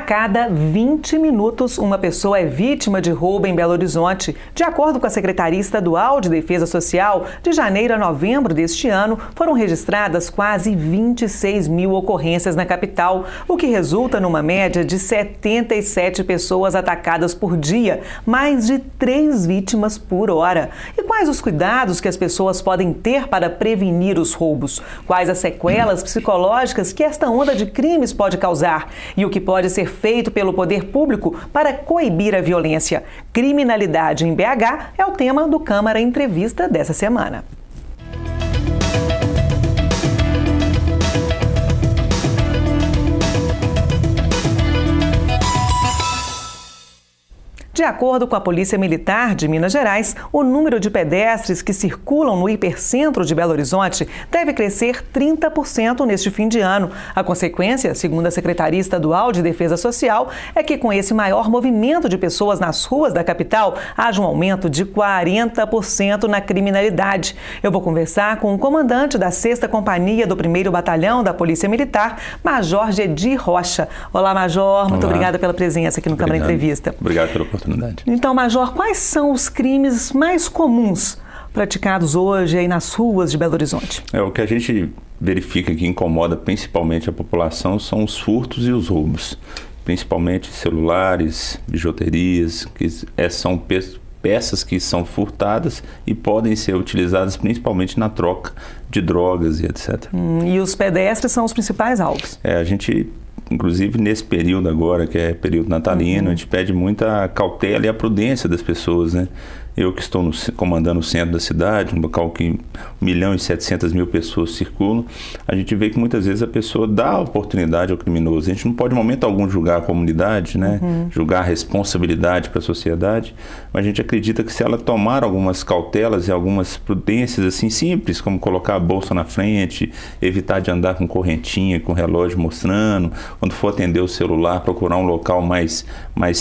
cada 20 minutos, uma pessoa é vítima de roubo em Belo Horizonte. De acordo com a Secretaria Estadual de Defesa Social, de janeiro a novembro deste ano, foram registradas quase 26 mil ocorrências na capital, o que resulta numa média de 77 pessoas atacadas por dia, mais de 3 vítimas por hora. E quais os cuidados que as pessoas podem ter para prevenir os roubos? Quais as sequelas psicológicas que esta onda de crimes pode causar? E o que pode ser feito pelo poder público para coibir a violência? Criminalidade em BH é o tema do Câmara Entrevista dessa semana. De acordo com a Polícia Militar de Minas Gerais, o número de pedestres que circulam no hipercentro de Belo Horizonte deve crescer 30% neste fim de ano. A consequência, segundo a Secretaria Estadual de Defesa Social, é que com esse maior movimento de pessoas nas ruas da capital, haja um aumento de 40% na criminalidade. Eu vou conversar com o comandante da 6ª Companhia do 1º Batalhão da Polícia Militar, Major Gedi Rocha. Olá, Major. Muito obrigada pela presença aqui no Câmara Entrevista. Obrigado pela oportunidade. Então, Major, quais são os crimes mais comuns praticados hoje aí nas ruas de Belo Horizonte? O que a gente verifica que incomoda principalmente a população são os furtos e os roubos, principalmente celulares, bijuterias, que são peças que são furtadas e podem ser utilizadas principalmente na troca de drogas e etc. E os pedestres são os principais alvos? A gente... Inclusive nesse período agora, que é período natalino, a gente pede muita cautela e a prudência das pessoas, né? Eu que estou comandando o centro da cidade, um local que 1.700.000 pessoas circulam, a gente vê que muitas vezes a pessoa dá oportunidade ao criminoso. A gente não pode em momento algum julgar a comunidade, né? Julgar a responsabilidade para a sociedade, mas a gente acredita que se ela tomar algumas cautelas e algumas prudências assim simples, como colocar a bolsa na frente, evitar de andar com correntinha, com relógio mostrando, quando for atender o celular, procurar um local mais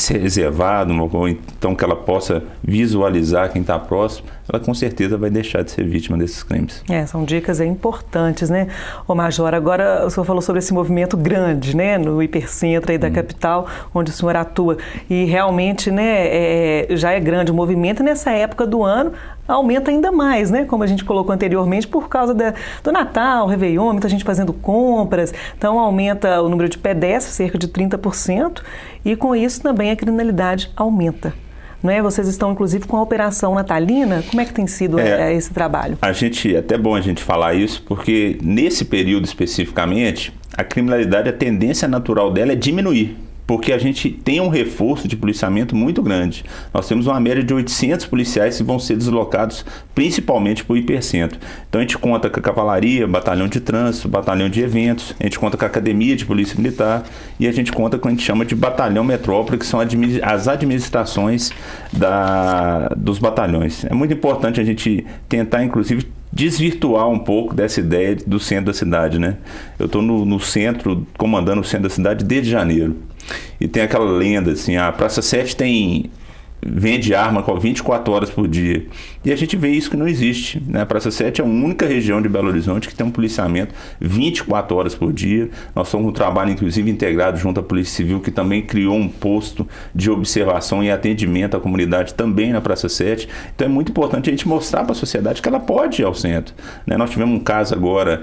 reservado, ou então que ela possa visualizar quem está próximo, ela com certeza vai deixar de ser vítima desses crimes. São dicas importantes, né? Ô Major, agora o senhor falou sobre esse movimento grande, né? No hipercentro aí da capital, onde o senhor atua. E realmente, né, já é grande o movimento, e nessa época do ano aumenta ainda mais, né? Como a gente colocou anteriormente, por causa do Natal, Réveillon, muita gente fazendo compras. Então aumenta o número de pedestres, cerca de 30%, e com isso também a criminalidade aumenta. Não é? Vocês estão, inclusive, com a Operação Natalina. Como é que tem sido esse trabalho? É até bom a gente falar isso, porque nesse período especificamente, a criminalidade, a tendência natural dela é diminuir, porque a gente tem um reforço de policiamento muito grande. Nós temos uma média de 800 policiais que vão ser deslocados principalmente para o hipercentro. Então a gente conta com a cavalaria, batalhão de trânsito, batalhão de eventos, a gente conta com a academia de polícia militar e a gente conta com o que a gente chama de batalhão metrópole, que são as administrações dos batalhões. É muito importante a gente tentar, inclusive, desvirtuar um pouco dessa ideia do centro da cidade, né? Eu estou no centro, comandando o centro da cidade desde janeiro. E tem aquela lenda assim, a Praça 7 vende arma 24 horas por dia. E a gente vê isso que não existe, né? A Praça 7 é a única região de Belo Horizonte que tem um policiamento 24 horas por dia. Nós somos um trabalho, inclusive, integrado junto à Polícia Civil, que também criou um posto de observação e atendimento à comunidade também na Praça 7. Então é muito importante a gente mostrar para a sociedade que ela pode ir ao centro, né? Nós tivemos um caso agora,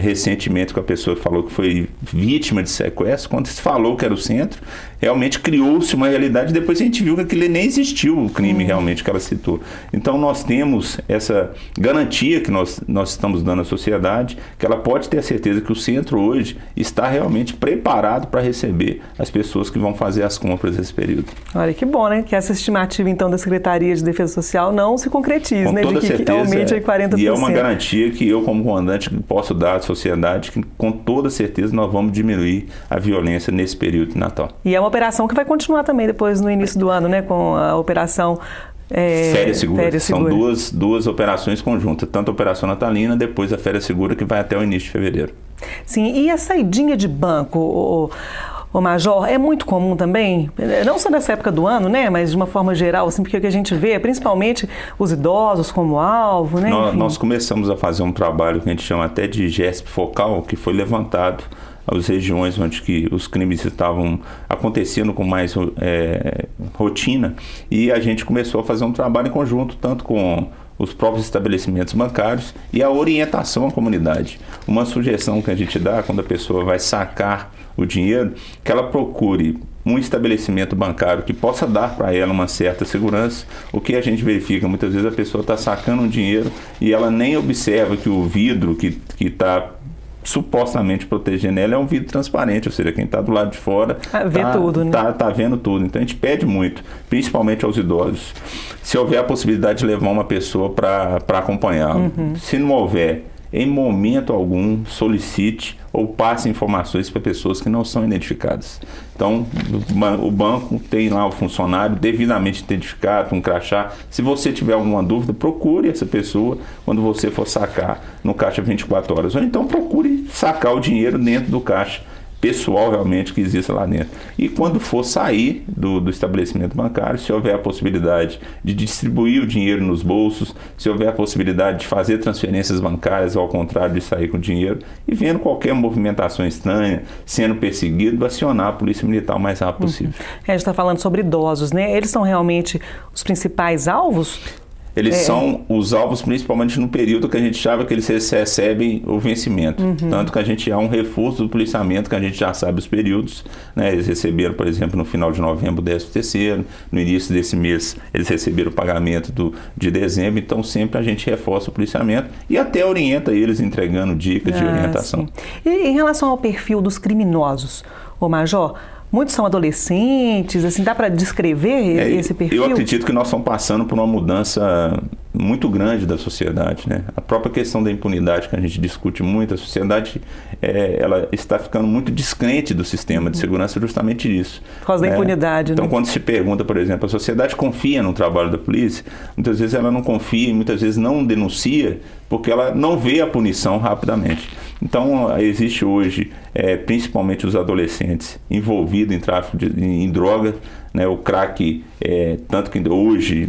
recentemente, com a pessoa que falou que foi vítima de sequestro. Quando se falou que era o centro, realmente criou-se uma realidade, depois a gente viu que aquilo nem existiu, o crime realmente que ela citou. Então nós temos essa garantia que nós estamos dando à sociedade, que ela pode ter a certeza que o centro hoje está realmente preparado para receber as pessoas que vão fazer as compras nesse período. Olha que bom, né? Que essa estimativa então da Secretaria de Defesa Social não se concretize, com né? Toda de que certeza, aumente aí 40%. E é uma garantia que eu, como comandante, posso dar à sociedade, que com toda certeza nós vamos diminuir a violência nesse período de Natal. E é uma operação que vai continuar também depois no início do ano, né? Com a operação Férias Seguras. São duas operações conjuntas, tanto a Operação Natalina, depois a Férias Segura, que vai até o início de fevereiro. Sim, e a saidinha de banco, o Major, é muito comum também, não só nessa época do ano, né, mas de uma forma geral, assim, porque o que a gente vê é principalmente os idosos como alvo, né? Nós começamos a fazer um trabalho que a gente chama até de GESP focal, que foi levantado as regiões onde que os crimes estavam acontecendo com mais rotina, e a gente começou a fazer um trabalho em conjunto, tanto com os próprios estabelecimentos bancários e a orientação à comunidade. Uma sugestão que a gente dá quando a pessoa vai sacar o dinheiro, que ela procure um estabelecimento bancário que possa dar para ela uma certa segurança. O que a gente verifica, muitas vezes a pessoa está sacando um dinheiro e ela nem observa que o vidro que está supostamente protegendo ela é um vidro transparente, ou seja, quem está do lado de fora tá vendo tudo. Então a gente pede muito, principalmente aos idosos, se houver a possibilidade de levar uma pessoa para acompanhá-lo. Se não houver, em momento algum, solicite ou passe informações para pessoas que não são identificadas. Então, o banco tem lá o funcionário devidamente identificado, um crachá. Se você tiver alguma dúvida, procure essa pessoa quando você for sacar no caixa 24 horas. Ou então procure sacar o dinheiro dentro do caixa pessoal realmente que exista lá dentro. E quando for sair do estabelecimento bancário, se houver a possibilidade de distribuir o dinheiro nos bolsos, se houver a possibilidade de fazer transferências bancárias, ao contrário de sair com o dinheiro, e vendo qualquer movimentação estranha, sendo perseguido, acionar a Polícia Militar o mais rápido possível. A gente está falando sobre idosos, né? Eles são realmente os principais alvos? Eles são os alvos principalmente no período que a gente achava que eles recebem o vencimento. Tanto que a gente há um reforço do policiamento, que a gente já sabe os períodos, né? Eles receberam, por exemplo, no final de novembro, 13º, no início desse mês eles receberam o pagamento de dezembro, então sempre a gente reforça o policiamento e até orienta eles entregando dicas de orientação. Sim. E em relação ao perfil dos criminosos, ô Major, muitos são adolescentes, assim, dá para descrever esse perfil? Eu acredito que nós estamos passando por uma mudança muito grande da sociedade, né? A própria questão da impunidade que a gente discute muito, a sociedade ela está ficando muito descrente do sistema de segurança justamente disso. Por causa da impunidade, então, né? quando se pergunta, por exemplo, a sociedade confia no trabalho da polícia, muitas vezes ela não confia e muitas vezes não denuncia porque ela não vê a punição rapidamente. Então, existe hoje, principalmente os adolescentes envolvidos em tráfico em droga, né, o crack, tanto que hoje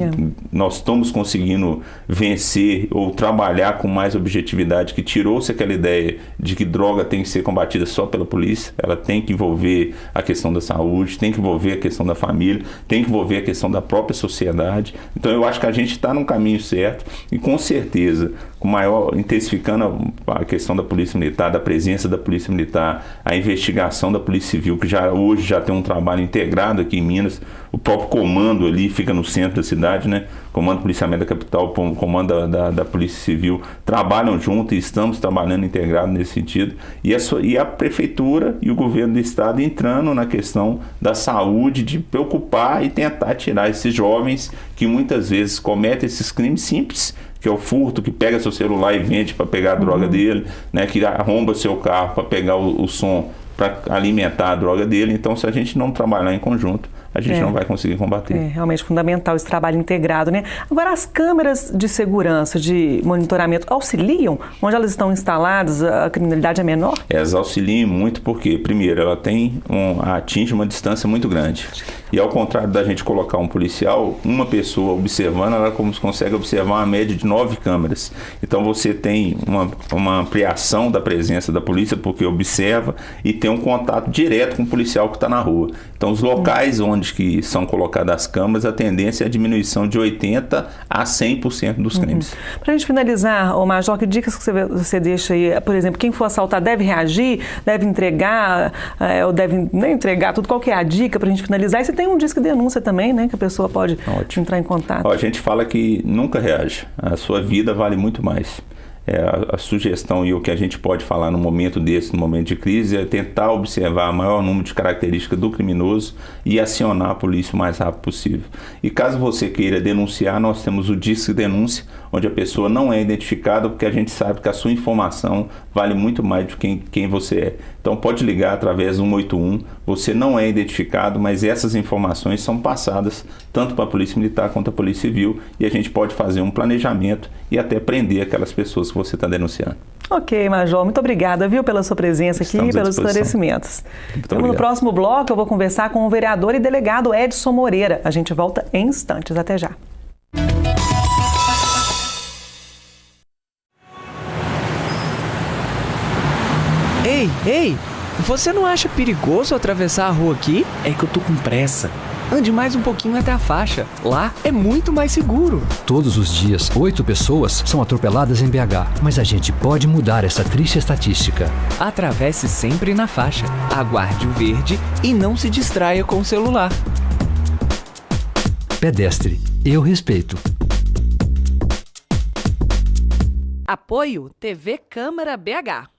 nós estamos conseguindo vencer ou trabalhar com mais objetividade, que tirou-se aquela ideia de que droga tem que ser combatida só pela polícia, ela tem que envolver a questão da saúde, tem que envolver a questão da família, tem que envolver a questão da própria sociedade. Então eu acho que a gente está no caminho certo e com certeza, intensificando a questão da Polícia Militar, da presença da Polícia Militar, a investigação da Polícia Civil, que hoje já tem um trabalho integrado aqui em Minas, o próprio comando ali fica no centro da cidade, né? Comando do Policiamento da Capital, comando da Polícia Civil, trabalham junto e estamos trabalhando integrado nesse sentido. E a Prefeitura e o Governo do Estado entrando na questão da saúde, de preocupar e tentar tirar esses jovens que muitas vezes cometem esses crimes simples, que é o furto, que pega seu celular e vende para pegar a droga dele, né? Que arromba seu carro para pegar o som para alimentar a droga dele. Então, se a gente não trabalhar em conjunto, a gente não vai conseguir combater. É realmente fundamental esse trabalho integrado, né? Agora, as câmeras de segurança, de monitoramento, auxiliam? Onde elas estão instaladas, a criminalidade é menor? Elas auxiliam muito porque, primeiro, ela atinge uma distância muito grande. E ao contrário da gente colocar um policial, uma pessoa observando, ela consegue observar uma média de 9 câmeras. Então você tem uma ampliação da presença da polícia, porque observa e tem um contato direto com o policial que está na rua. Então os locais onde que são colocadas as câmeras, a tendência é a diminuição de 80% a 100% dos crimes. Para a gente finalizar, ô Major, que dicas que você deixa aí? Por exemplo, quem for assaltar deve reagir, deve entregar, ou deve nem entregar tudo? Qual que é a dica para a gente finalizar? E você tem um disco de denúncia também, né? Que a pessoa pode entrar em contato. A gente fala que nunca reage. A sua vida vale muito mais. A sugestão e o que a gente pode falar no momento desse, no momento de crise, é tentar observar o maior número de características do criminoso e acionar a polícia o mais rápido possível. E caso você queira denunciar, nós temos o Disque Denúncia, onde a pessoa não é identificada, porque a gente sabe que a sua informação vale muito mais do que quem você é. Então pode ligar através do 181, você não é identificado, mas essas informações são passadas tanto para a Polícia Militar quanto a Polícia Civil e a gente pode fazer um planejamento e até prender aquelas pessoas que você está denunciando. Ok, Major, muito obrigada, viu, pela sua presença aqui e pelos esclarecimentos. No próximo bloco eu vou conversar com o vereador e delegado Edson Moreira. A gente volta em instantes, até já. Ei, Você não acha perigoso atravessar a rua aqui? É que eu tô com pressa. Ande mais um pouquinho até a faixa. Lá é muito mais seguro. Todos os dias, 8 pessoas são atropeladas em BH. Mas a gente pode mudar essa triste estatística. Atravesse sempre na faixa. Aguarde o verde e não se distraia com o celular. Pedestre, eu respeito. Apoio TV Câmara BH.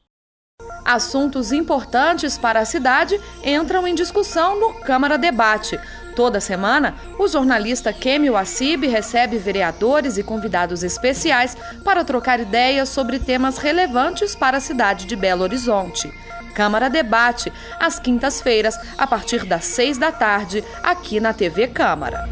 Assuntos importantes para a cidade entram em discussão no Câmara Debate. Toda semana, o jornalista Kemio Assib recebe vereadores e convidados especiais para trocar ideias sobre temas relevantes para a cidade de Belo Horizonte. Câmara Debate, às quintas-feiras, a partir das 6 da tarde, aqui na TV Câmara.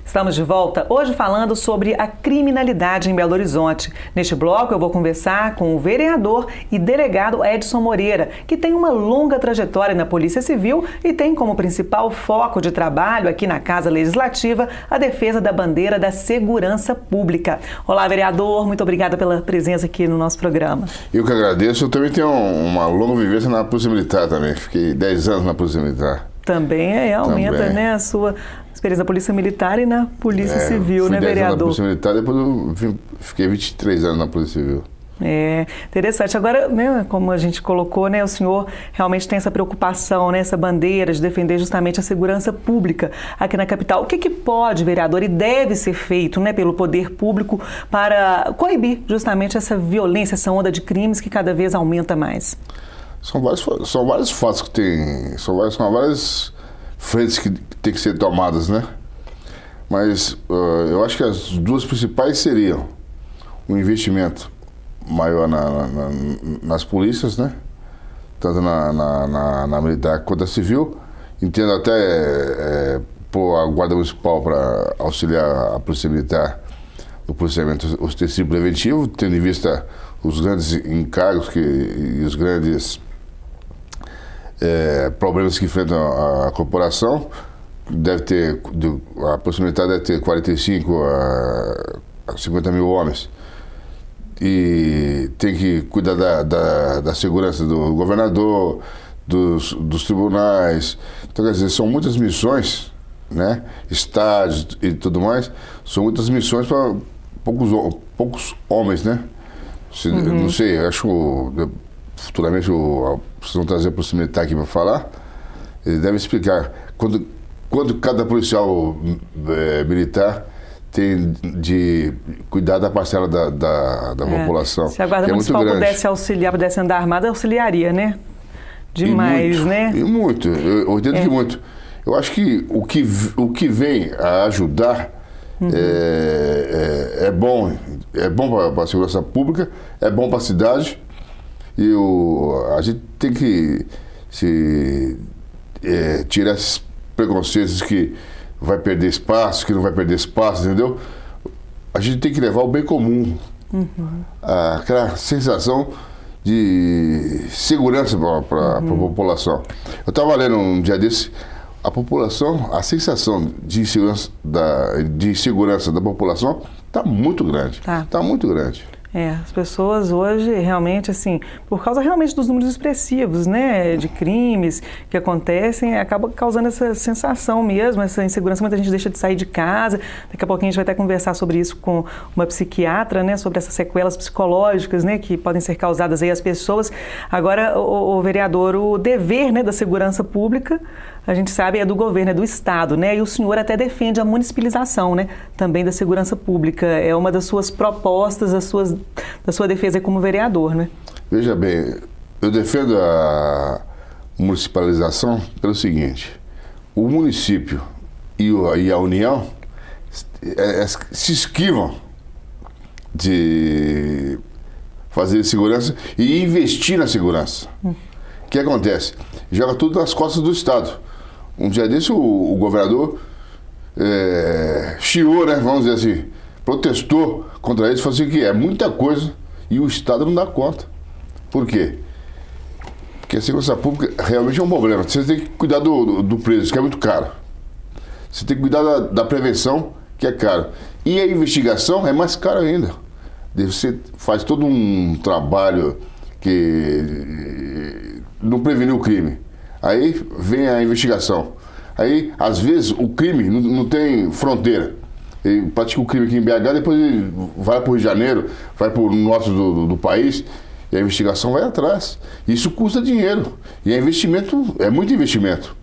Estamos de volta, hoje falando sobre a criminalidade em Belo Horizonte. Neste bloco eu vou conversar com o vereador e delegado Edson Moreira, que tem uma longa trajetória na Polícia Civil e tem como principal foco de trabalho aqui na Casa Legislativa a defesa da bandeira da segurança pública. Olá, vereador, muito obrigada pela presença aqui no nosso programa. Eu que agradeço, eu também tenho uma longa vivência na Polícia Militar também, fiquei 10 anos na Polícia Militar. Também aumenta, né, a sua experiência na Polícia Militar e na Polícia Civil, né, vereador? Fui 10 anos na Polícia Militar, depois eu fiquei 23 anos na Polícia Civil. É, interessante. Agora, né, como a gente colocou, né, o senhor realmente tem essa preocupação, né, essa bandeira de defender justamente a segurança pública aqui na capital. O que pode, vereador, e deve ser feito, né, pelo poder público para coibir justamente essa violência, essa onda de crimes que cada vez aumenta mais? São vários fatos que tem, são várias frentes que tem que ser tomadas, né? Mas eu acho que as duas principais seriam um investimento maior nas polícias, né? Tanto na militar quanto na civil. Entendo até pôr a Guarda Municipal para auxiliar a Polícia Militar no policiamento ostensivo preventivo, tendo em vista os grandes encargos e os grandes problemas que enfrentam a corporação. A Polícia Militar deve ter 45 a 50 mil homens e tem que cuidar da segurança do governador, dos tribunais. Então, quer dizer, são muitas missões, né? Estádios e tudo mais, são muitas missões para poucos homens, né? Não sei, acho futuramente vocês vão trazer a Polícia Militar aqui para falar, ele deve explicar quando cada policial militar tem de cuidar da parcela da população. Se a Guarda Municipal pudesse auxiliar, pudesse andar armada, auxiliaria, né? Demais, né? E muito, eu entendo que muito. Eu acho que o que vem a ajudar é bom para a segurança pública, é bom para a cidade. E a gente tem que tirar esses preconceitos que vai perder espaço, que não vai perder espaço, entendeu? A gente tem que levar o bem comum, aquela sensação de segurança para a população. Eu estava lendo um dia desse, a população, a sensação de segurança da população está muito grande. Está muito grande. As pessoas hoje realmente, assim, por causa realmente dos números expressivos, né, de crimes que acontecem, acaba causando essa sensação mesmo, essa insegurança. Muita gente deixa de sair de casa. Daqui a pouquinho a gente vai até conversar sobre isso com uma psiquiatra, né, sobre essas sequelas psicológicas, né, que podem ser causadas aí às pessoas. Agora, o vereador, o dever, né, da segurança pública, a gente sabe, é do governo, é do Estado, né? E o senhor até defende a municipalização, né? Também da segurança pública. É uma das suas propostas, da sua defesa como vereador, né? Veja bem, eu defendo a municipalização pelo seguinte: o município e a União se esquivam de fazer segurança e investir na segurança. O que acontece? Joga tudo nas costas do Estado. Um dia desse o governador chiou, né, vamos dizer assim, protestou contra isso, falou assim que é muita coisa e o Estado não dá conta. Por quê? Porque a segurança pública realmente é um problema. Você tem que cuidar do preso, que é muito caro. Você tem que cuidar da prevenção, que é caro. E a investigação é mais cara ainda. Você faz todo um trabalho que não preveniu o crime. Aí vem a investigação. Aí, às vezes, o crime não tem fronteira. Ele pratica o crime aqui em BH, depois ele vai para o Rio de Janeiro, vai para o norte do país, e a investigação vai atrás. Isso custa dinheiro. E é investimento, é muito investimento.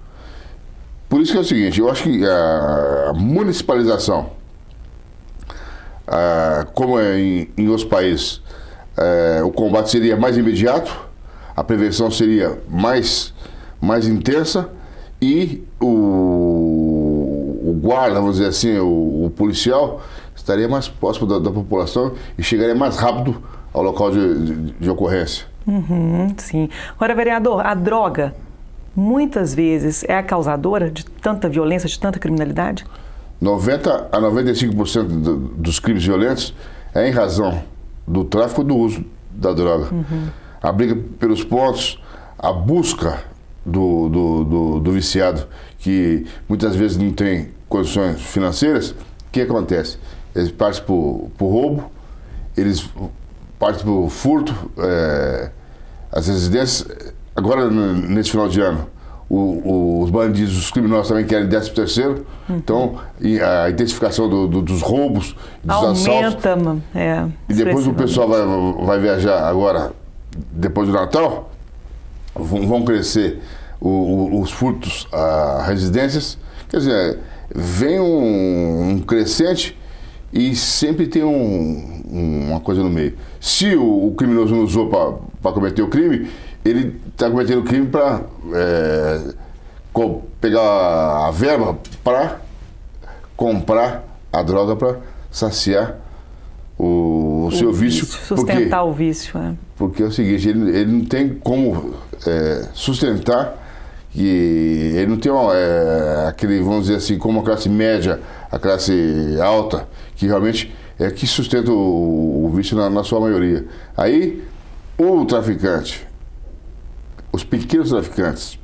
Por isso que é o seguinte, eu acho que a municipalização, como é em outros países, o combate seria mais imediato, a prevenção seria mais intensa e o guarda, vamos dizer assim, o policial estaria mais próximo da população e chegaria mais rápido ao local de ocorrência. Sim. Agora, vereador, a droga muitas vezes é a causadora de tanta violência, de tanta criminalidade? 90 a 95% dos crimes violentos é em razão do tráfico ou do uso da droga. A briga pelos pontos, a busca do viciado, que muitas vezes não tem condições financeiras, o que acontece? Eles partem para o roubo, eles partem para o furto, as residências. Agora, nesse final de ano, os bandidos, os criminosos também querem 13º. Então, a intensificação dos roubos, dos assaltos. E depois o pessoal vai viajar agora, depois do Natal, vão crescer os furtos a residências. Quer dizer, vem um crescente e sempre tem uma coisa no meio. Se o criminoso não usou para cometer o crime, ele está cometendo o crime para pegar a verba para comprar a droga para saciar o seu vício. Sustentar o vício. Porque é o seguinte, ele não tem como sustentar, e ele não tem aquele, vamos dizer assim, como a classe média, a classe alta, que realmente é que sustenta o vício na sua maioria. Aí, o traficante, os pequenos traficantes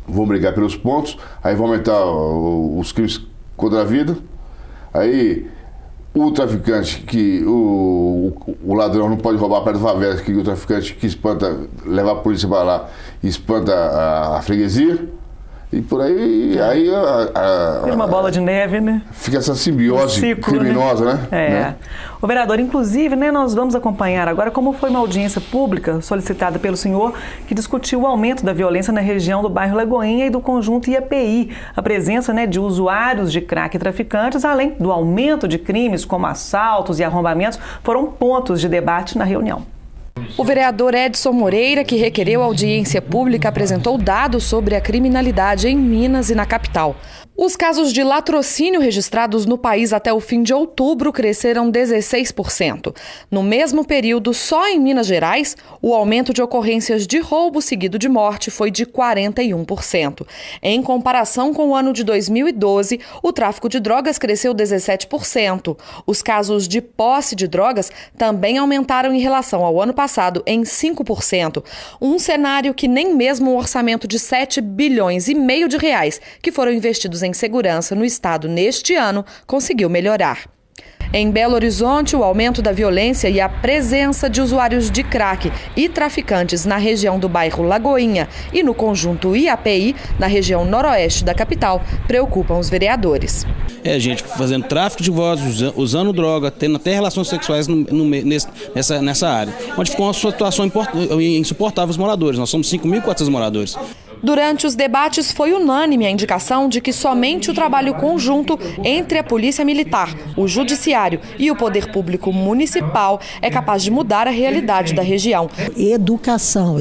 vão brigar pelos pontos, aí vão aumentar os crimes contra a vida, aí o traficante, que o ladrão não pode roubar perto da favela, que o traficante que espanta, levar a polícia para lá, espanta a freguesia, e por aí, Vira uma bola de neve, né? Fica essa simbiose ciclo, criminosa, né? O vereador, inclusive, nós vamos acompanhar agora como foi uma audiência pública solicitada pelo senhor que discutiu o aumento da violência na região do bairro Lagoinha e do conjunto IAPI, a presença de usuários de crack e traficantes, além do aumento de crimes como assaltos e arrombamentos, foram pontos de debate na reunião. O vereador Edson Moreira, que requereu audiência pública, apresentou dados sobre a criminalidade em Minas e na capital. Os casos de latrocínio registrados no país até o fim de outubro cresceram 16%. No mesmo período, só em Minas Gerais, o aumento de ocorrências de roubo seguido de morte foi de 41%. Em comparação com o ano de 2012, o tráfico de drogas cresceu 17%. Os casos de posse de drogas também aumentaram em relação ao ano passado em 5%. Um cenário que nem mesmo o orçamento de 7 bilhões e meio de reais que foram investidos em segurança no estado neste ano conseguiu melhorar. Em Belo Horizonte, o aumento da violência e a presença de usuários de crack e traficantes na região do bairro Lagoinha e no conjunto IAPI, na região noroeste da capital, preocupam os vereadores. Gente fazendo tráfico de votos, usando droga, tendo até relações sexuais nessa área, onde ficou uma situação insuportável os moradores. Nós somos 5.400 moradores. Durante os debates, foi unânime a indicação de que somente o trabalho conjunto entre a Polícia Militar, o Judiciário e o Poder Público Municipal é capaz de mudar a realidade da região. Educação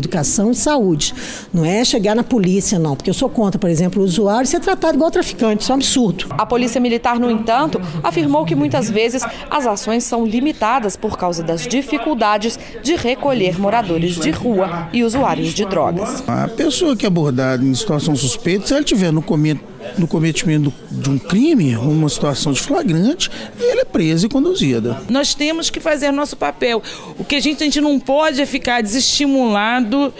e saúde. Não é chegar na polícia, não, porque eu sou contra, por exemplo, o usuário ser tratado igual traficante, isso é um absurdo. A Polícia Militar, no entanto, afirmou que muitas vezes as ações são limitadas por causa das dificuldades de recolher moradores de rua e usuários de drogas. A pessoa que abordada em situação suspeita, se ela estiver no cometimento de um crime, uma situação de flagrante, ele é preso e conduzido. Nós temos que fazer nosso papel. O que a gente não pode é ficar desestimulado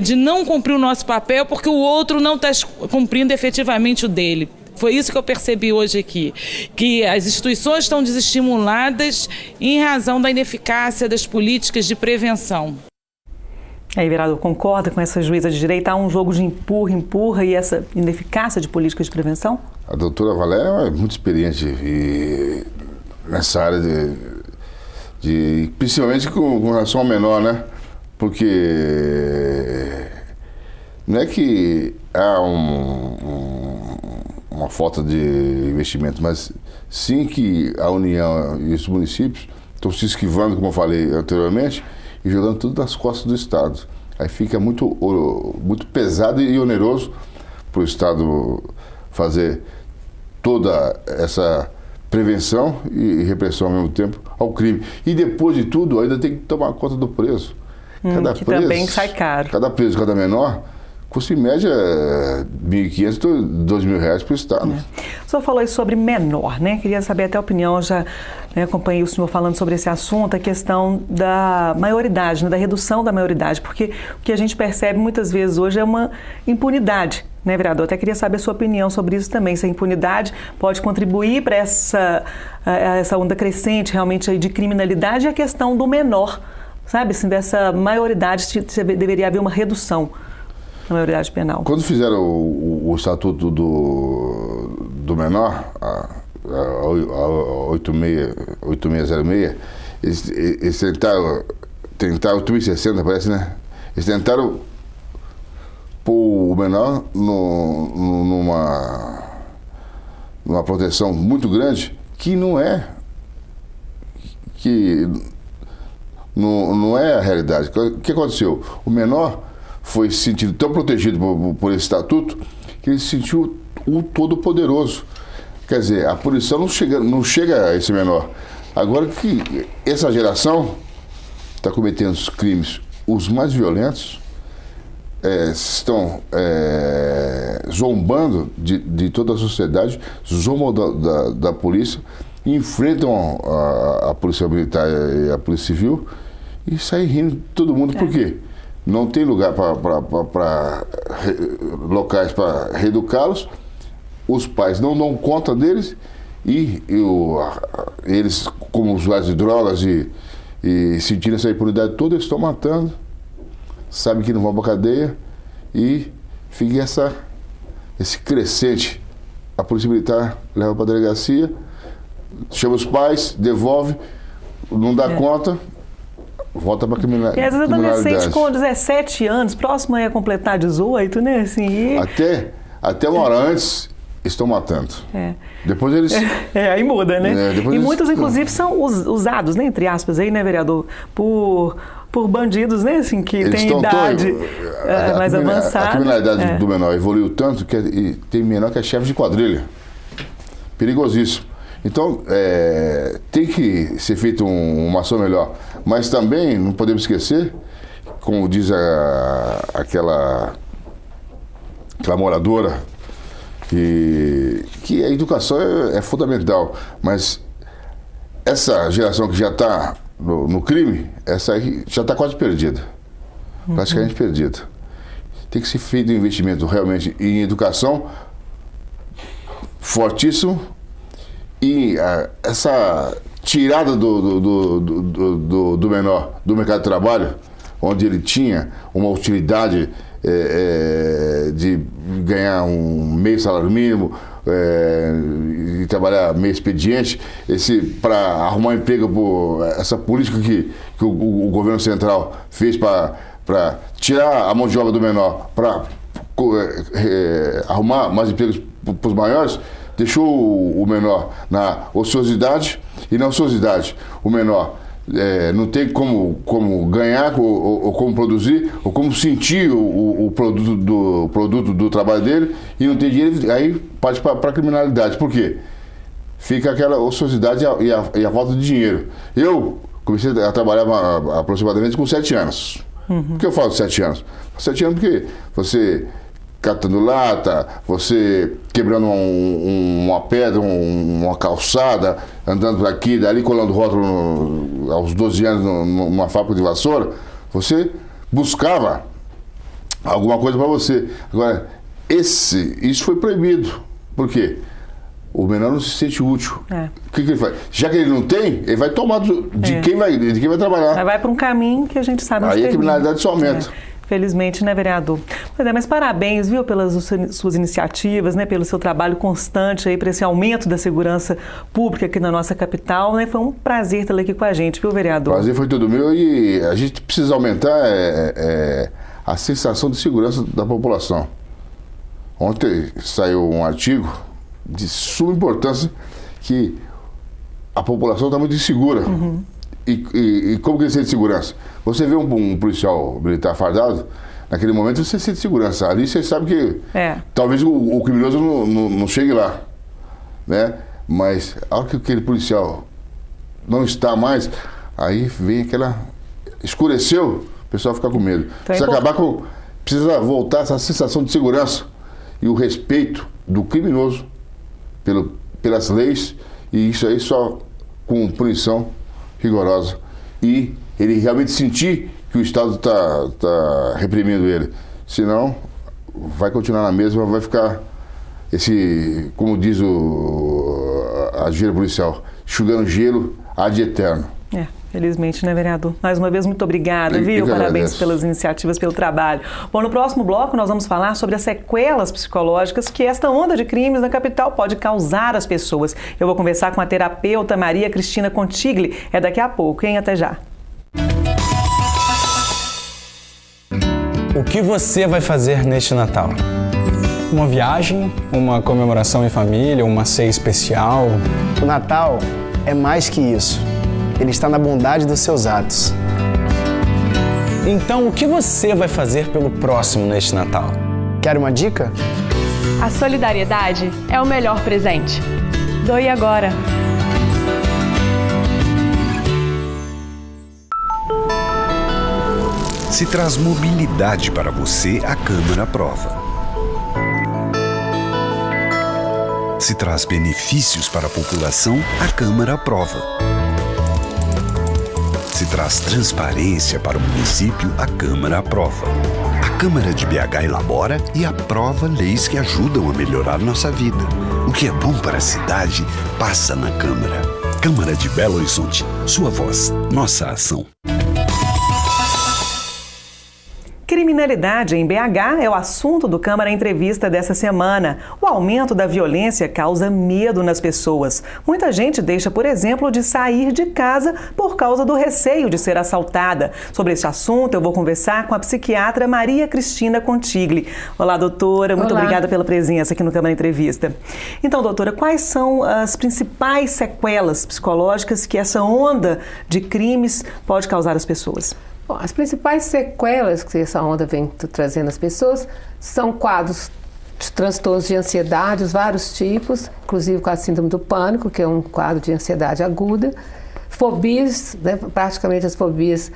de não cumprir o nosso papel porque o outro não está cumprindo efetivamente o dele. Foi isso que eu percebi hoje aqui, que as instituições estão desestimuladas em razão da ineficácia das políticas de prevenção. Aí, vereador, concorda com essa juíza de direito? Há um jogo de empurra e essa ineficácia de políticas de prevenção? A doutora Valéria é muito experiente nessa área principalmente com relação ao menor, né? Porque não é que há uma falta de investimento, mas sim que a União e os municípios estão se esquivando, como eu falei anteriormente, e jogando tudo nas costas do Estado. Aí fica muito pesado e oneroso para o Estado fazer toda essa prevenção e repressão ao mesmo tempo ao crime. E depois de tudo, ainda tem que tomar conta do preso. Que também sai caro. Cada preso, cada menor, custa em média R$1.500 a R$2.000 para o Estado. O senhor falou aí sobre menor, né? Queria saber até a opinião, já acompanhei o senhor falando sobre esse assunto, a questão da maioridade, né? Da redução da maioridade, porque o que a gente percebe muitas vezes hoje é uma impunidade, né, vereador? Até queria saber a sua opinião sobre isso também, se a impunidade pode contribuir para essa onda crescente realmente aí de criminalidade e a questão do menor, sabe, assim, dessa maioridade, deveria haver uma redução na maioridade penal. Quando fizeram o estatuto do menor, a 8606, eles tentaram 8060, parece, né? Eles tentaram pôr o menor numa proteção muito grande, que não é a realidade. O que aconteceu? O menor foi se sentindo tão protegido por esse estatuto que ele se sentiu o todo-poderoso. Quer dizer, a punição não chega a esse menor. Agora que essa geração está cometendo os crimes, os mais violentos, estão zombando de toda a sociedade, zombam da polícia, enfrentam a polícia militar e a polícia civil e saem rindo todo mundo. Por quê? Não tem lugar locais para reeducá-los, os pais não dão conta deles e eles, como usuários de drogas e sentindo essa impunidade toda, eles estão matando, sabem que não vão para a cadeia e fica esse crescente. A polícia militar leva para a delegacia, chama os pais, devolve, não dá conta, volta para a criminalidade. E às vezes adolescente com 17 anos, próximo aí a completar 18, né? Assim, Até uma hora antes estão matando. Depois eles... aí muda, né? E muitos, inclusive, são usados, né, entre aspas, aí, né, vereador? Por bandidos, né, assim, que têm idade mais avançada. A criminalidade do menor evoluiu tanto que tem menor que é chefe de quadrilha. Perigosíssimo. Então, tem que ser feita uma ação melhor. Mas também não podemos esquecer, como diz aquela moradora, que a educação é fundamental. Mas essa geração que já está no crime, essa aí já está quase perdida. Praticamente perdida. Tem que ser feito um investimento realmente em educação fortíssimo. E essa tirada do menor do mercado de trabalho, onde ele tinha uma utilidade de ganhar um meio salário mínimo e trabalhar meio expediente, para arrumar emprego, essa política que o governo central fez para tirar a mão de obra do menor, para arrumar mais empregos para os maiores, deixou o menor na ociosidade, e na ociosidade o menor não tem como ganhar ou como produzir ou como sentir o produto do trabalho dele, e não tem dinheiro, aí parte para a criminalidade. Por quê? Fica aquela ociosidade e a falta de dinheiro. Eu comecei a trabalhar aproximadamente com 7 anos. Por que eu falo 7 anos? 7 anos porque você catando lata, você quebrando uma pedra, uma calçada, andando por aqui, dali, colando rótulo aos 12 anos numa fábrica de vassoura, você buscava alguma coisa para você. Agora, isso foi proibido. Por quê? O menor não se sente útil. O que ele faz? Já que ele não tem, ele vai tomar de quem vai trabalhar. Vai para um caminho que a gente sabe onde Aí a termina. criminalidade só aumenta. Felizmente, né, vereador? Mas parabéns, viu, pelas suas iniciativas, né, pelo seu trabalho constante aí para esse aumento da segurança pública aqui na nossa capital, né? Foi um prazer tê-lo aqui com a gente, viu, vereador? O prazer foi todo meu e a gente precisa aumentar a sensação de segurança da população. Ontem saiu um artigo de suma importância que a população está muito insegura. E como que ele sente segurança? Você vê um policial militar fardado, naquele momento você sente segurança. Ali você sabe que talvez o criminoso não chegue lá, né? Mas a hora que aquele policial não está mais, aí vem aquela... Escureceu, o pessoal fica com medo. Então precisa voltar essa sensação de segurança e o respeito do criminoso pelas leis, e isso aí só com punição rigorosa. E ele realmente sentir que o Estado está reprimindo ele. Senão, vai continuar na mesma, vai ficar como diz a gíria policial, enxugando gelo ad eterno. Felizmente, né, vereador? Mais uma vez, muito obrigada, viu? Parabéns pelas iniciativas, pelo trabalho. Bom, no próximo bloco nós vamos falar sobre as sequelas psicológicas que esta onda de crimes na capital pode causar às pessoas. Eu vou conversar com a terapeuta Maria Cristina Contigli. É daqui a pouco, hein? Até já. O que você vai fazer neste Natal? Uma viagem, uma comemoração em família, uma ceia especial? O Natal é mais que isso. Ele está na bondade dos seus atos. Então, o que você vai fazer pelo próximo neste Natal? Quer uma dica? A solidariedade é o melhor presente. Doe agora. Se traz mobilidade para você, a Câmara aprova. Se traz benefícios para a população, a Câmara aprova. Se traz transparência para o município, a Câmara aprova. A Câmara de BH elabora e aprova leis que ajudam a melhorar nossa vida. O que é bom para a cidade passa na Câmara. Câmara de Belo Horizonte. Sua voz, nossa ação. Criminalidade em BH é o assunto do Câmara Entrevista dessa semana. O aumento da violência causa medo nas pessoas. Muita gente deixa, por exemplo, de sair de casa por causa do receio de ser assaltada. Sobre esse assunto, eu vou conversar com a psiquiatra Maria Cristina Contigli. Olá, doutora. Muito obrigada pela presença aqui no Câmara Entrevista. Então, doutora, quais são as principais sequelas psicológicas que essa onda de crimes pode causar às pessoas? Bom, as principais sequelas que essa onda vem trazendo às pessoas são quadros de transtornos de ansiedade, os vários tipos, inclusive com a síndrome do pânico, que é um quadro de ansiedade aguda, fobias, né, praticamente as fobias,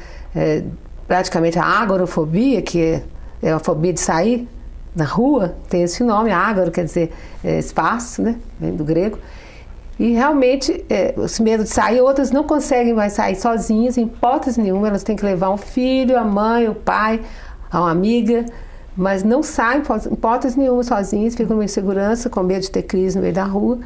praticamente a agorafobia, que é a fobia de sair na rua, tem esse nome, ágoro quer dizer espaço, né, vem do grego. E realmente, esse medo de sair, outras não conseguem mais sair sozinhas, em hipótese nenhuma, elas têm que levar um filho, a mãe, o pai, a uma amiga, mas não saem, em hipótese nenhuma, sozinhas, ficam numa insegurança, com medo de ter crise no meio da rua.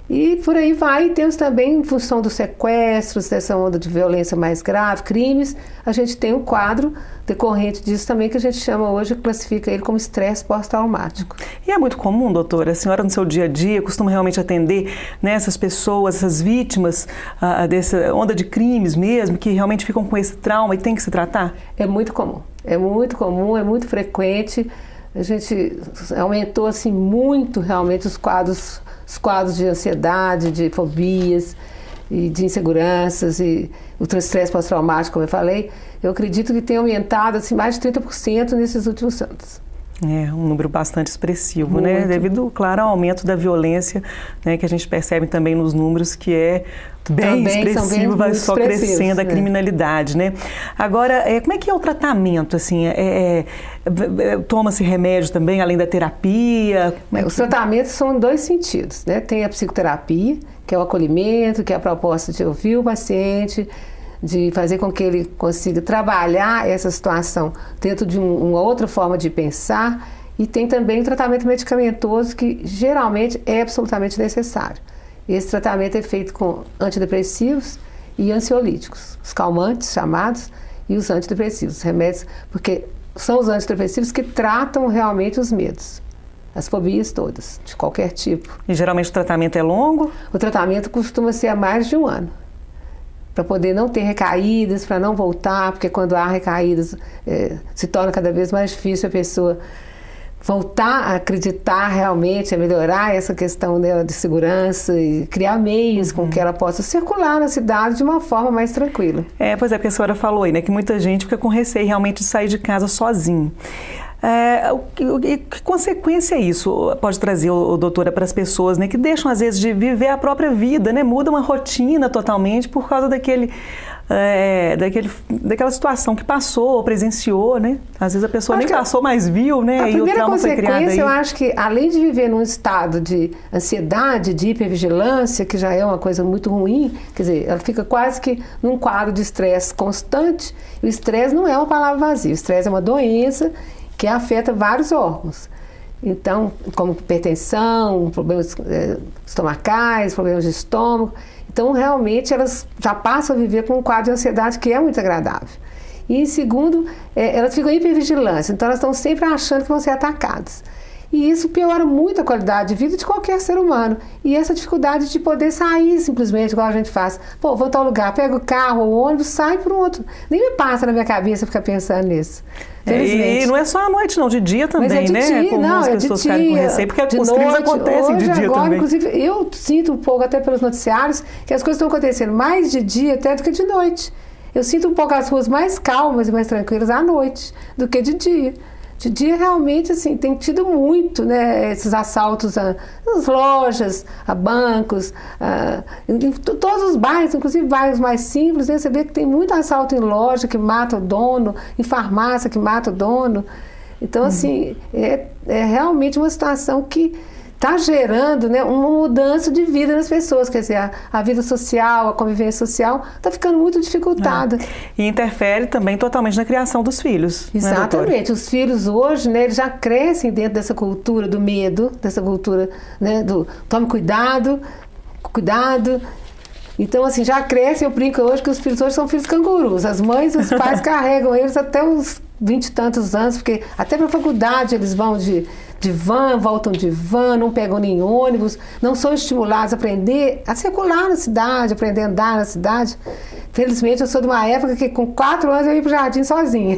E por aí vai, temos também, em função dos sequestros, dessa onda de violência mais grave, crimes, a gente tem um quadro decorrente disso também, que a gente chama hoje, classifica ele como estresse pós-traumático. E é muito comum, doutora, a senhora no seu dia a dia costuma realmente atender, né, essas pessoas, essas vítimas dessa onda de crimes mesmo, que realmente ficam com esse trauma e tem que se tratar? É muito comum, é muito frequente. A gente aumentou assim muito realmente os quadros de ansiedade, de fobias e de inseguranças e o estresse pós-traumático, como eu falei. Eu acredito que tem aumentado assim, mais de 30% nesses últimos anos. É um número bastante expressivo, né? Devido, claro, ao aumento da violência, né, que a gente percebe também nos números, que é bem expressivo, vai só crescendo a criminalidade, né? Agora, como é que é o tratamento, assim? Toma-se remédio também, além da terapia? Os tratamentos são em dois sentidos, né? Tem a psicoterapia, que é o acolhimento, que é a proposta de ouvir o paciente, de fazer com que ele consiga trabalhar essa situação dentro de uma outra forma de pensar E tem também o tratamento medicamentoso, que geralmente é absolutamente necessário. Esse tratamento é feito com antidepressivos e ansiolíticos, os calmantes chamados e os antidepressivos, os remédios, porque são os antidepressivos que tratam realmente os medos, as fobias todas, de qualquer tipo. E geralmente o tratamento é longo? O tratamento costuma ser há mais de um ano, para poder não ter recaídas, para não voltar, porque quando há recaídas se torna cada vez mais difícil a pessoa voltar a acreditar realmente, a melhorar essa questão dela de segurança e criar meios com que ela possa circular na cidade de uma forma mais tranquila. Pois é, porque a senhora falou aí, né, que muita gente fica com receio realmente de sair de casa sozinho. Que consequência isso pode trazer, doutora, para as pessoas, né, que deixam às vezes de viver a própria vida, né, mudam a rotina totalmente por causa daquela situação que passou, presenciou, né? Às vezes a pessoa nem passou, mas viu, né? A primeira consequência, eu acho que além de viver num estado de ansiedade, de hipervigilância, que já é uma coisa muito ruim, quer dizer, ela fica quase que num quadro de estresse constante. O estresse não é uma palavra vazia, o estresse é uma doença que afeta vários órgãos. Então, como hipertensão, problemas estomacais, problemas de estômago. Então, realmente, elas já passam a viver com um quadro de ansiedade que é muito agradável. E, em segundo, elas ficam em hipervigilância. Então, elas estão sempre achando que vão ser atacadas. E isso piora muito a qualidade de vida de qualquer ser humano. E essa dificuldade de poder sair simplesmente, igual a gente faz. Pô, vou a tal lugar, pego o carro ou o ônibus, sai para o outro. Nem me passa na minha cabeça ficar pensando nisso. E não é só à noite, não, de dia também, mas né? Dia, como não, as pessoas ficarem com receio, porque os crimes acontecem de dia agora, também. Inclusive, eu sinto um pouco, até pelos noticiários, que as coisas estão acontecendo mais de dia até do que de noite. Eu sinto um pouco as ruas mais calmas e mais tranquilas à noite do que de dia. De dia, realmente, assim, tem tido muito, né, esses assaltos nas lojas, a bancos, em todos os bairros, inclusive bairros mais simples, né, você vê que tem muito assalto em loja que mata o dono, em farmácia que mata o dono. Então, assim, é realmente uma situação que está gerando, né, uma mudança de vida nas pessoas, quer dizer, a vida social, a convivência social está ficando muito dificultada. E interfere também totalmente na criação dos filhos. Exatamente, os filhos hoje, né, eles já crescem dentro dessa cultura do medo, dessa cultura, né, do tome cuidado. Então, assim, já crescem, eu brinco hoje que os filhos hoje são filhos cangurus, as mães e os pais carregam eles até uns 20 e tantos anos, porque até para a faculdade eles vão de van, voltam de van, não pegam nem ônibus, não são estimulados a aprender a circular na cidade, aprender a andar na cidade. Felizmente, eu sou de uma época que com 4 anos eu ia para o jardim sozinha.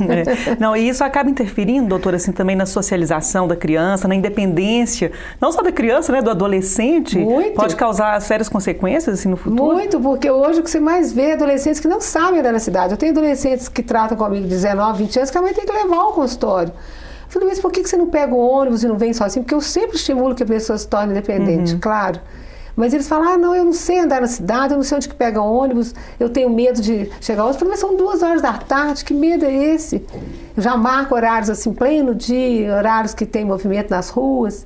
Não, e isso acaba interferindo, doutora, assim, também na socialização da criança, na independência, não só da criança, né, do adolescente. Muito. Pode causar sérias consequências assim, no futuro? Muito, porque hoje o que você mais vê é adolescentes que não sabem andar na cidade. Eu tenho adolescentes que tratam comigo de 19, 20 anos que a mãe tem que levar ao consultório. Eu falei, mas por que você não pega o ônibus e não vem sozinho? Porque eu sempre estimulo que a pessoa se torne independente, claro. Mas eles falam, não, eu não sei andar na cidade, eu não sei onde que pega ônibus, eu tenho medo de chegar ao ônibus. Eu falei, mas são 2 horas da tarde, que medo é esse? Eu já marco horários assim, pleno dia, horários que tem movimento nas ruas.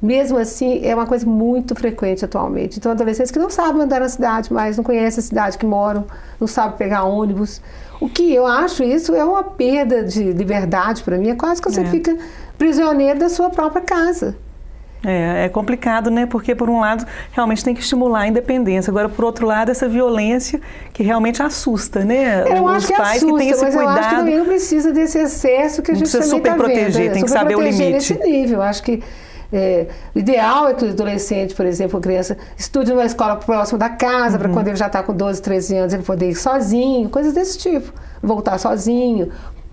Mesmo assim, é uma coisa muito frequente atualmente. Então, adolescentes que não sabem andar na cidade, mas não conhecem a cidade que moram, não sabem pegar ônibus. O que eu acho isso é uma perda de liberdade para mim, é quase que você fica prisioneiro da sua própria casa. É complicado, né? Porque, por um lado, realmente tem que estimular a independência. Agora, por outro lado, essa violência que realmente assusta, né? Eu acho que pais assusta, que têm esse mas cuidado. Eu acho que também não precisa desse excesso que a gente também está vendo. Não precisa super proteger, tem que saber o limite. Nesse nível, eu acho que o ideal é que o adolescente, por exemplo, a criança, estude numa escola próxima da casa, para quando ele já está com 12, 13 anos, ele poder ir sozinho, coisas desse tipo. Voltar sozinho,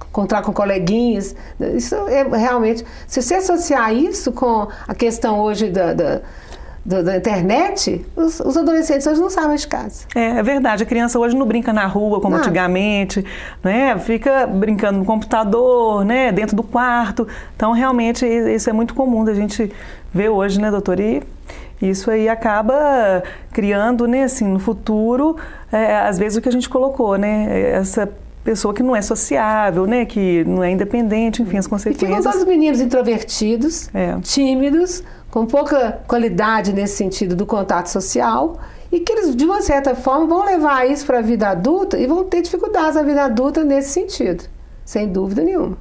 encontrar com coleguinhas. Isso é realmente... Se você associar isso com a questão hoje da internet, os adolescentes hoje não saem mais de casa. É verdade, a criança hoje não brinca na rua como antigamente, né? Fica brincando no computador, né? Dentro do quarto. Então, realmente, isso é muito comum da gente ver hoje, né, doutor? E isso aí acaba criando, né, assim, no futuro, às vezes o que a gente colocou, né? Essa pessoa que não é sociável, né, que não é independente, enfim, as consequências. E ficam todos os meninos introvertidos, tímidos, com pouca qualidade nesse sentido do contato social, e que eles, de uma certa forma, vão levar isso para a vida adulta e vão ter dificuldades na vida adulta nesse sentido, sem dúvida nenhuma.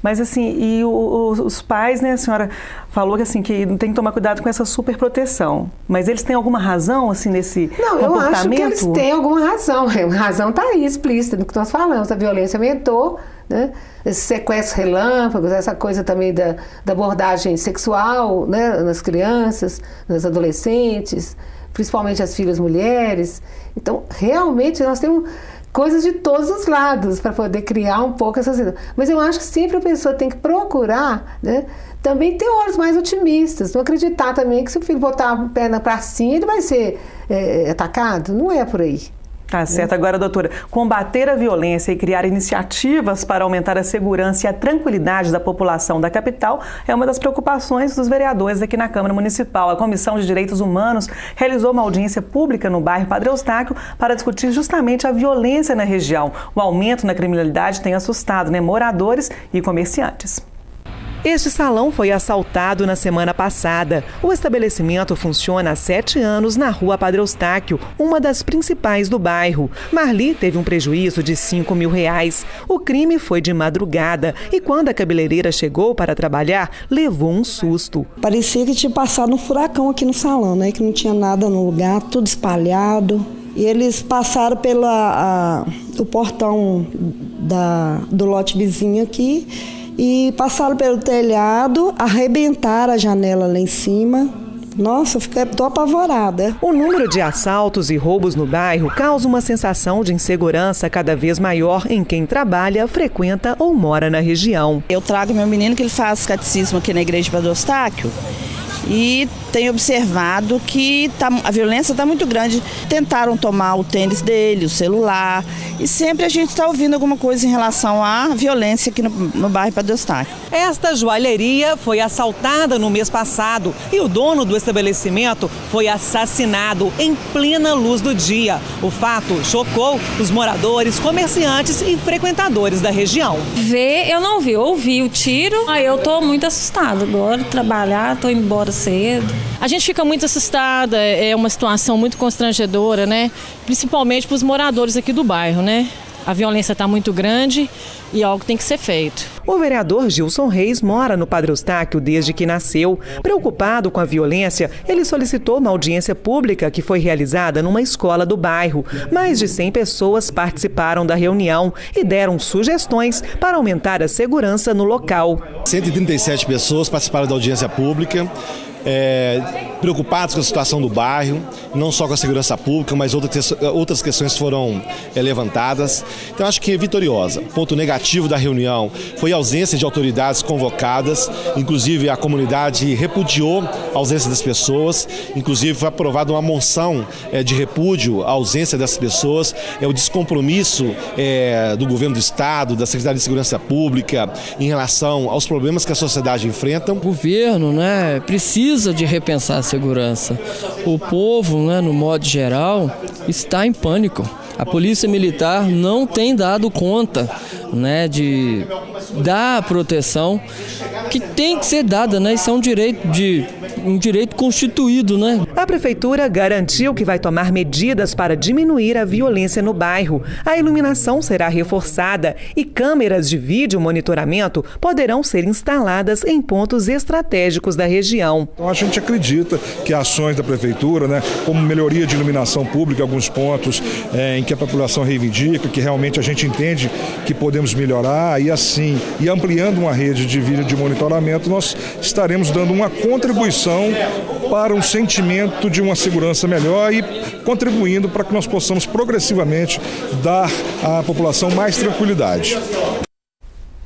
Mas assim, e os pais, né, a senhora falou que assim, que tem que tomar cuidado com essa superproteção. Mas eles têm alguma razão, assim, nesse comportamento? Não, eu acho que eles têm alguma razão. A razão está aí, explícita, no que nós falamos. A violência aumentou, né? Esses sequestros relâmpagos, essa coisa também da abordagem sexual, né, nas crianças, nas adolescentes, principalmente as filhas mulheres. Então, realmente, nós temos coisas de todos os lados para poder criar um pouco essa situação. Mas eu acho que sempre a pessoa tem que procurar, né, também ter olhos mais otimistas, não acreditar também que se o filho botar a perna para cima, ele vai ser atacado. Não é por aí. Tá certo. Agora, doutora, combater a violência e criar iniciativas para aumentar a segurança e a tranquilidade da população da capital é uma das preocupações dos vereadores aqui na Câmara Municipal. A Comissão de Direitos Humanos realizou uma audiência pública no bairro Padre Eustáquio para discutir justamente a violência na região. O aumento na criminalidade tem assustado, né, moradores e comerciantes. Este salão foi assaltado na semana passada. O estabelecimento funciona há 7 anos na rua Padre Eustáquio, uma das principais do bairro. Marli teve um prejuízo de R$5 mil. O crime foi de madrugada e quando a cabeleireira chegou para trabalhar, levou um susto. Parecia que tinha passado um furacão aqui no salão, né? Que não tinha nada no lugar, tudo espalhado. E eles passaram pelo portão do lote vizinho aqui e passaram pelo telhado, arrebentaram a janela lá em cima. Nossa, estou apavorada. O número de assaltos e roubos no bairro causa uma sensação de insegurança cada vez maior em quem trabalha, frequenta ou mora na região. Eu trago meu menino que ele faz catecismo aqui na igreja de Padre Eustáquio e tenho observado que a violência está muito grande. Tentaram tomar o tênis dele, o celular, e sempre a gente está ouvindo alguma coisa em relação à violência aqui no bairro Padre Eustáquio. Esta joalheria foi assaltada no mês passado e o dono do estabelecimento foi assassinado em plena luz do dia. O fato chocou os moradores, comerciantes e frequentadores da região. Eu não vi, ouvi o tiro, aí eu tô muito assustada agora, trabalhar, tô indo embora cedo. A gente fica muito assustada, é uma situação muito constrangedora, né? Principalmente para os moradores aqui do bairro, né? A violência está muito grande e algo tem que ser feito. O vereador Gilson Reis mora no Padre Eustáquio desde que nasceu. Preocupado com a violência, ele solicitou uma audiência pública que foi realizada numa escola do bairro. Mais de 100 pessoas participaram da reunião e deram sugestões para aumentar a segurança no local. 137 pessoas participaram da audiência pública. Preocupados com a situação do bairro, não só com a segurança pública, mas outras questões foram levantadas. Então acho que é vitoriosa. Ponto negativo da reunião foi a ausência de autoridades convocadas, inclusive a comunidade repudiou a ausência das pessoas, inclusive foi aprovada uma moção de repúdio à ausência dessas pessoas, o descompromisso do governo do estado, da Secretaria de Segurança Pública em relação aos problemas que a sociedade enfrenta. O governo, né, precisa de repensar a segurança. O povo, né, no modo geral, está em pânico. A Polícia Militar não tem dado conta, né, de dar proteção que tem que ser dada, né? Isso é um direito constituído, né? A prefeitura garantiu que vai tomar medidas para diminuir a violência no bairro. A iluminação será reforçada e câmeras de vídeo monitoramento poderão ser instaladas em pontos estratégicos da região. Então a gente acredita que ações da prefeitura, né, como melhoria de iluminação pública em alguns pontos em que a população reivindica, que realmente a gente entende que podemos melhorar e ampliando uma rede de vídeo de monitoramento, nós estaremos dando uma contribuição para um sentimento de uma segurança melhor e contribuindo para que nós possamos progressivamente dar à população mais tranquilidade.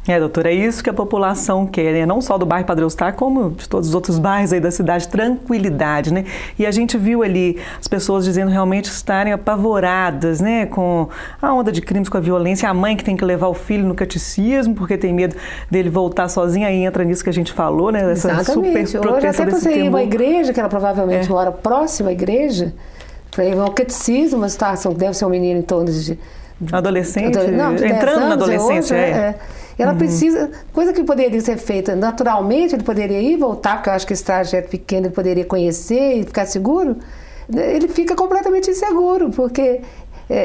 Doutora, é isso que a população quer, né? Não só do bairro Padre Eustáquio, como de todos os outros bairros aí da cidade, tranquilidade, né? E a gente viu ali as pessoas dizendo realmente estarem apavoradas, né? Com a onda de crimes, com a violência, a mãe que tem que levar o filho no catecismo porque tem medo dele voltar sozinha, aí entra nisso que a gente falou, né? Essa exatamente. Super proteção até desse você ir temor. uma igreja, que ela provavelmente mora próxima à igreja, para ir ao catecismo, uma situação que deve ser um menino em torno de... Adolescente? Não, de entrando anos, na adolescência, Ela precisa, coisa que poderia ser feita naturalmente, ele poderia ir e voltar, porque eu acho que esse trajeto pequeno ele poderia conhecer e ficar seguro, ele fica completamente inseguro, porque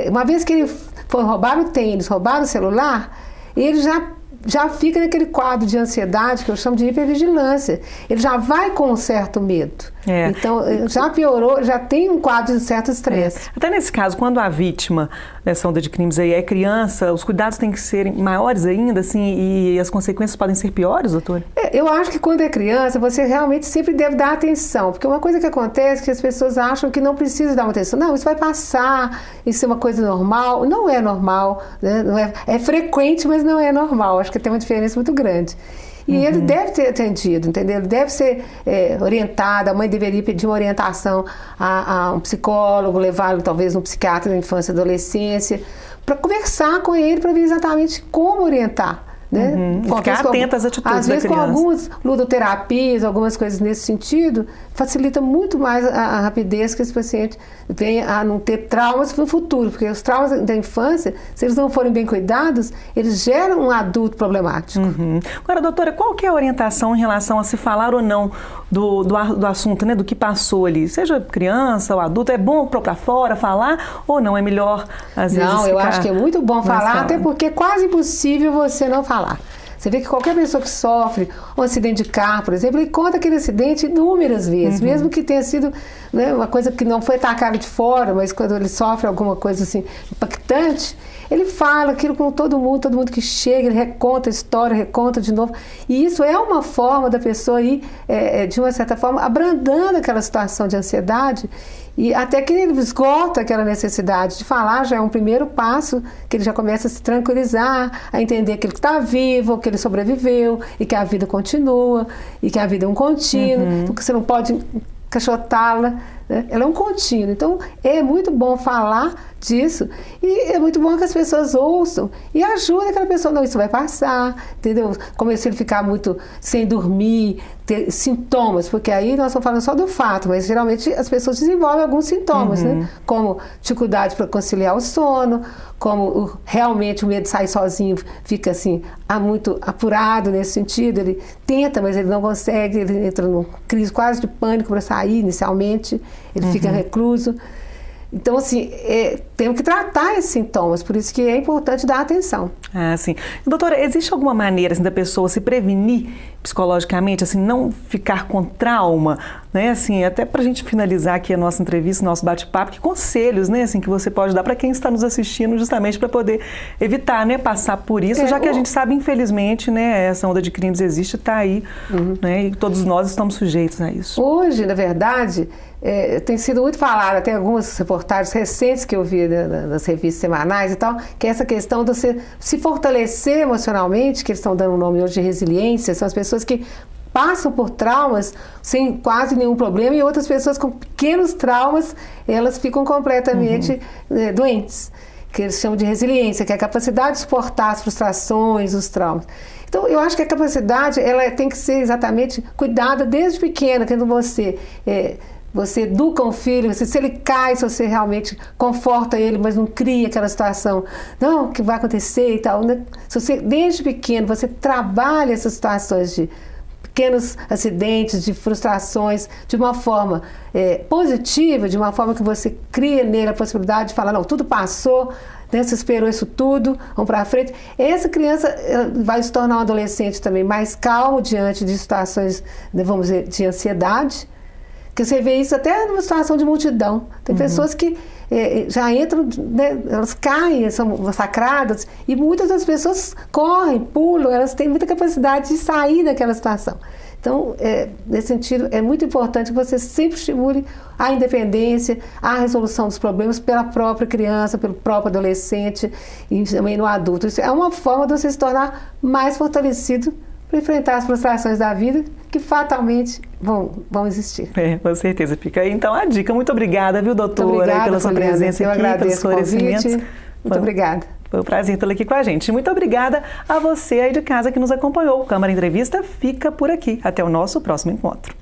uma vez que ele foi roubar o tênis, roubar o celular, ele já já fica naquele quadro de ansiedade que eu chamo de hipervigilância. Ele já vai com um certo medo. Então, já piorou, já tem um quadro de certo estresse. Até nesse caso, quando a vítima dessa onda de crimes aí é criança, os cuidados têm que ser maiores ainda, assim, e as consequências podem ser piores, doutora? Eu acho que quando é criança, você realmente sempre deve dar atenção, porque uma coisa que acontece é que as pessoas acham que não precisa dar uma atenção. Não, isso vai passar, isso é uma coisa normal. Não é normal, né? Não é frequente, mas não é normal. Acho que tem uma diferença muito grande. E ele deve ter atendido, entendeu? Ele deve ser orientado, a mãe deveria pedir uma orientação a um psicólogo, levá-lo talvez um psiquiatra da infância e adolescência, para conversar com ele, para ver exatamente como orientar. Né? Ficar atenta às atitudes da criança. Às vezes, com algumas ludoterapias, algumas coisas nesse sentido, facilita muito mais a rapidez que esse paciente venha a não ter traumas no futuro, porque os traumas da infância, se eles não forem bem cuidados, eles geram um adulto problemático. Agora, doutora, qual que é a orientação em relação a se falar ou não do assunto, né, do que passou ali? Seja criança ou adulto, é bom pôr para fora, falar ou não? É melhor, às vezes, Não, eu acho que é muito bom falar, até porque é quase impossível você não falar. Você vê que qualquer pessoa que sofre um acidente de carro, por exemplo, ele conta aquele acidente inúmeras vezes, mesmo que tenha sido, né, uma coisa que não foi atacada de fora, mas quando ele sofre alguma coisa assim impactante, ele fala aquilo com todo mundo que chega, ele reconta a história, reconta de novo. E isso é uma forma da pessoa ir, de uma certa forma, abrandando aquela situação de ansiedade, e até que ele esgota aquela necessidade de falar, já é um primeiro passo, que ele já começa a se tranquilizar, a entender que ele está vivo, que ele sobreviveu, e que a vida continua, e que a vida é um contínuo, porque você não pode encaixotá-la, né? Ela é um contínuo. Então, é muito bom falar disso, e é muito bom que as pessoas ouçam e ajudem aquela pessoa. Não, isso vai passar, entendeu? Como se ele ficar muito sem dormir, ter sintomas, porque aí nós estamos falando só do fato, mas geralmente as pessoas desenvolvem alguns sintomas, né? Como dificuldade para conciliar o sono, como realmente o medo de sair sozinho, fica assim, muito apurado nesse sentido, ele tenta, mas ele não consegue, ele entra numa crise quase de pânico para sair inicialmente, ele fica recluso. Então, assim, temos que tratar esses sintomas, por isso que é importante dar atenção. Ah, sim. Doutora, existe alguma maneira assim, da pessoa se prevenir psicologicamente, assim, não ficar com trauma, né? Assim, até para a gente finalizar aqui a nossa entrevista, nosso bate-papo, que conselhos, né, assim, que você pode dar para quem está nos assistindo, justamente para poder evitar, né, passar por isso, já que a gente sabe, infelizmente, né, essa onda de crimes existe, está aí, né, e todos nós estamos sujeitos a isso. Hoje, na verdade, tem sido muito falado, até algumas reportagens recentes que eu vi nas revistas semanais e tal, que é essa questão de você se fortalecer emocionalmente, que eles estão dando o nome hoje de resiliência, são as pessoas que passam por traumas sem quase nenhum problema, e outras pessoas com pequenos traumas, elas ficam completamente doentes, que eles chamam de resiliência, que é a capacidade de suportar as frustrações, os traumas. Então, eu acho que a capacidade, ela tem que ser exatamente cuidada desde pequena, tendo você educa um filho, se ele cai, se você realmente conforta ele, mas não cria aquela situação, não, o que vai acontecer e tal, né? Se você, desde pequeno, você trabalha essas situações de pequenos acidentes, de frustrações, de uma forma positiva, de uma forma que você cria nele a possibilidade de falar, não, tudo passou, né, você esperou isso tudo, vamos para frente. Essa criança vai se tornar um adolescente também mais calmo diante de situações, né, vamos dizer, de ansiedade, que você vê isso até numa situação de multidão. Tem pessoas que já entram, né, elas caem, são massacradas, e muitas das pessoas correm, pulam, elas têm muita capacidade de sair daquela situação. Então, nesse sentido, é muito importante que você sempre estimule a independência, a resolução dos problemas pela própria criança, pelo próprio adolescente e também no adulto. Isso é uma forma de você se tornar mais fortalecido para enfrentar as frustrações da vida, que fatalmente vão existir. Com certeza. Fica aí, então, a dica. Muito obrigada, viu, doutora, obrigada, pela sua presença aqui, pelos esclarecimentos. Muito obrigada. Foi um prazer tê-la aqui com a gente. Muito obrigada a você aí de casa que nos acompanhou. O Câmara Entrevista fica por aqui. Até o nosso próximo encontro.